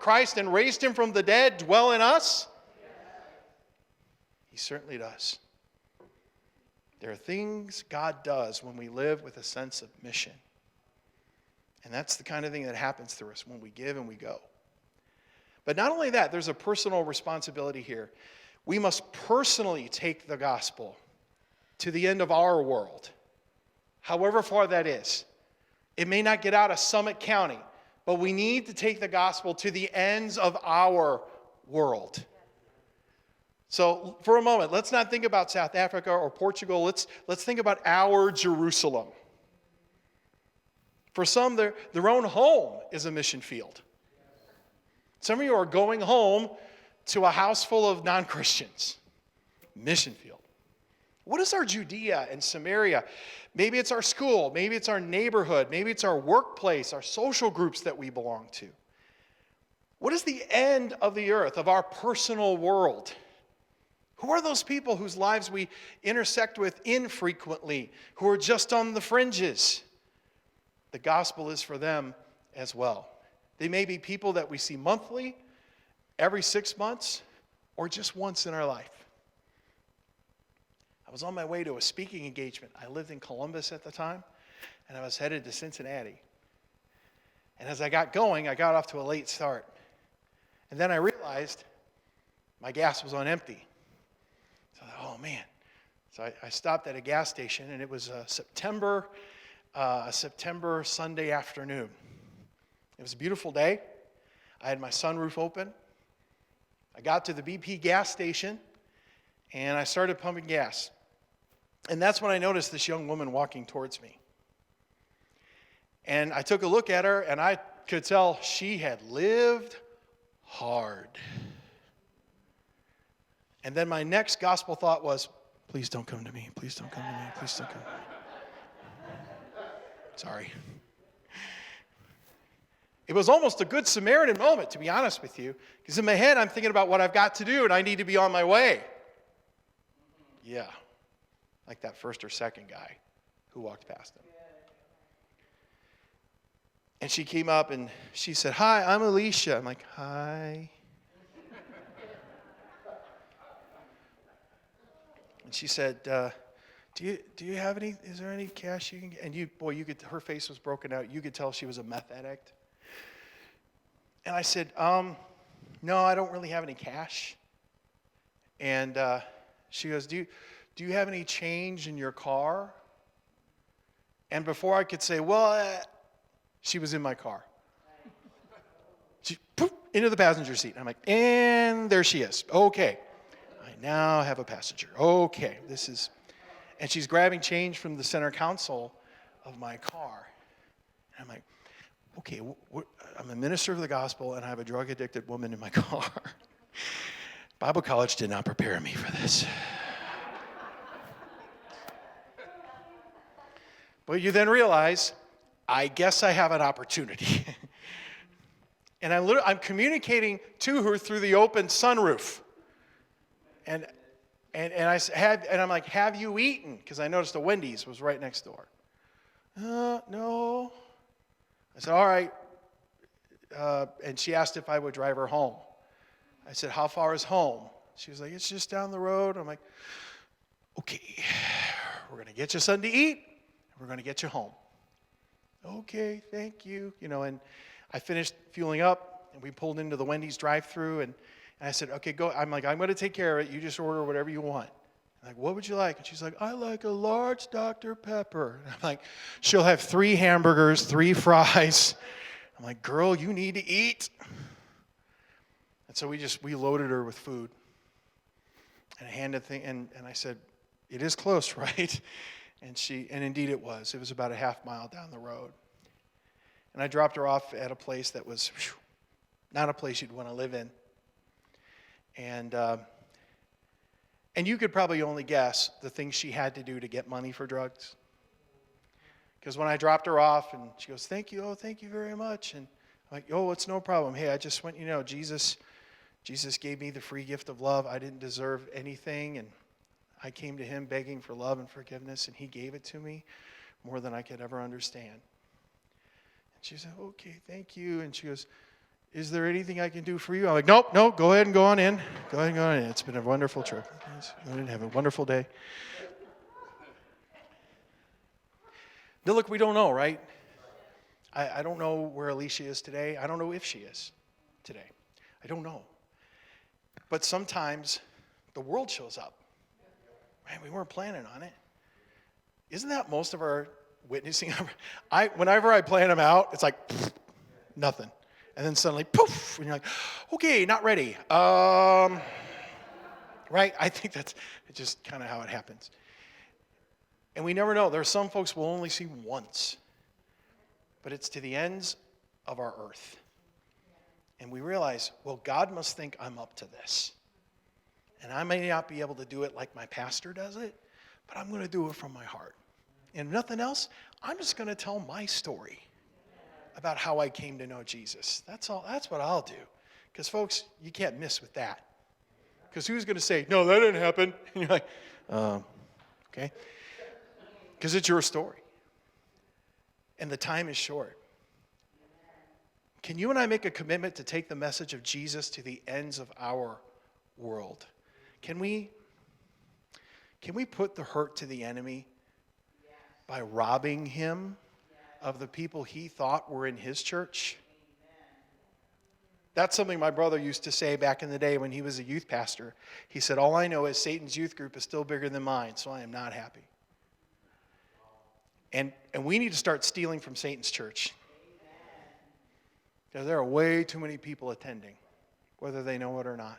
Christ and raised him from the dead dwell in us? He certainly does. There are things God does when we live with a sense of mission. And that's the kind of thing that happens through us when we give and we go. But not only that, there's a personal responsibility here. We must personally take the gospel to the end of our world, however far that is. It may not get out of Summit County, but we need to take the gospel to the ends of our world. So for a moment, let's not think about South Africa or Portugal. Let's think about our Jerusalem. For some, their own home is a mission field. Some of you are going home to a house full of non-Christians. Mission field. What is our Judea and Samaria? Maybe it's our school. Maybe it's our neighborhood. Maybe it's our workplace, our social groups that we belong to. What is the end of the earth, of our personal world? Who are those people whose lives we intersect with infrequently, who are just on the fringes? The gospel is for them as well. They may be people that we see monthly, every 6 months, or just once in our life. I was on my way to a speaking engagement. I lived in Columbus at the time, and I was headed to Cincinnati. And as I got going, I got off to a late start. And then I realized my gas was on empty. So I thought, oh man. So I stopped at a gas station, and it was a September Sunday afternoon. It was a beautiful day. I had my sunroof open. I got to the BP gas station, and I started pumping gas. And that's when I noticed this young woman walking towards me. And I took a look at her, and I could tell she had lived hard. And then my next gospel thought was, please don't come to me. Please don't come to me. Please don't come to me. Sorry. It was almost a good Samaritan moment, to be honest with you, because in my head I'm thinking about what I've got to do and I need to be on my way. Yeah, like that first or second guy who walked past him. And she came up and she said, hi, I'm Alicia. I'm like, hi. And she said, do you have any, is there any cash you can get? And her face was broken out. You could tell she was a meth addict. And I said, no, I don't really have any cash. And she goes, do you have any change in your car? And before I could say, she was in my car. She poof, into the passenger seat. I'm like, and there she is. Okay. I now have a passenger. Okay. And she's grabbing change from the center console of my car. And I'm like, okay, I'm a minister of the gospel, and I have a drug-addicted woman in my car. Bible college did not prepare me for this. But you then realize, I guess I have an opportunity. And I'm communicating to her through the open sunroof. And I'm like, have you eaten? Because I noticed the Wendy's was right next door. No. I said, all right. And she asked if I would drive her home. I said, how far is home? She was like, it's just down the road. I'm like, okay, we're going to get you something to eat. We're going to get you home. Okay, thank you. And I finished fueling up, and we pulled into the Wendy's drive-thru, and I said, okay, go. I'm like, I'm going to take care of it. You just order whatever you want. I'm like, what would you like? And she's like, I like a large Dr. Pepper. And I'm like, she'll have 3 hamburgers, 3 fries. I'm like, girl, you need to eat. And so we loaded her with food. And I handed and I said, it is close, right? And indeed it was. It was about a half mile down the road. And I dropped her off at a place that was not a place you'd want to live in. And you could probably only guess the things she had to do to get money for drugs. Because when I dropped her off, and she goes, thank you very much. And I'm like, it's no problem. Hey, I just want you to know, Jesus gave me the free gift of love. I didn't deserve anything, and I came to him begging for love and forgiveness, and he gave it to me more than I could ever understand. And she said, okay, thank you. And she goes, is there anything I can do for you? I'm like, nope, no, go ahead and go on in. Go ahead and go on in. It's been a wonderful trip. Go ahead and have a wonderful day. Now, look, we don't know, right? I don't know where Alicia is today. I don't know if she is today. I don't know. But sometimes the world shows up. Man, we weren't planning on it. Isn't that most of our witnessing? Whenever I plan them out, it's like nothing. And then suddenly, poof, and you're like, okay, not ready. Right? I think that's just kind of how it happens. And we never know. There are some folks we'll only see once. But it's to the ends of our earth. And we realize, well, God must think I'm up to this. And I may not be able to do it like my pastor does it, but I'm going to do it from my heart. And if nothing else, I'm just going to tell my story about how I came to know Jesus. That's all. That's what I'll do. Because, folks, you can't miss with that. Because who's going to say, no, that didn't happen? And you're like, okay. Because it's your story. And the time is short. Can you and I make a commitment to take the message of Jesus to the ends of our world? Can we put the hurt to the enemy by robbing him of the people he thought were in his church? That's something my brother used to say back in the day when he was a youth pastor. He said, all I know is Satan's youth group is still bigger than mine, so I am not happy. And we need to start stealing from Satan's church. Because there are way too many people attending, whether they know it or not.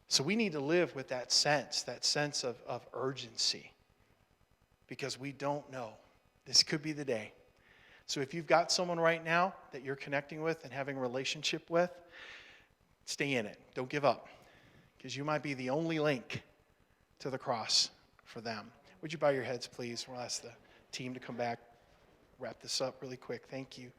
So we need to live with that sense of urgency. Because we don't know. This could be the day. So if you've got someone right now that you're connecting with and having a relationship with, stay in it. Don't give up. Because you might be the only link to the cross for them. Would you bow your heads, please? We'll ask the team to come back, wrap this up really quick. Thank you.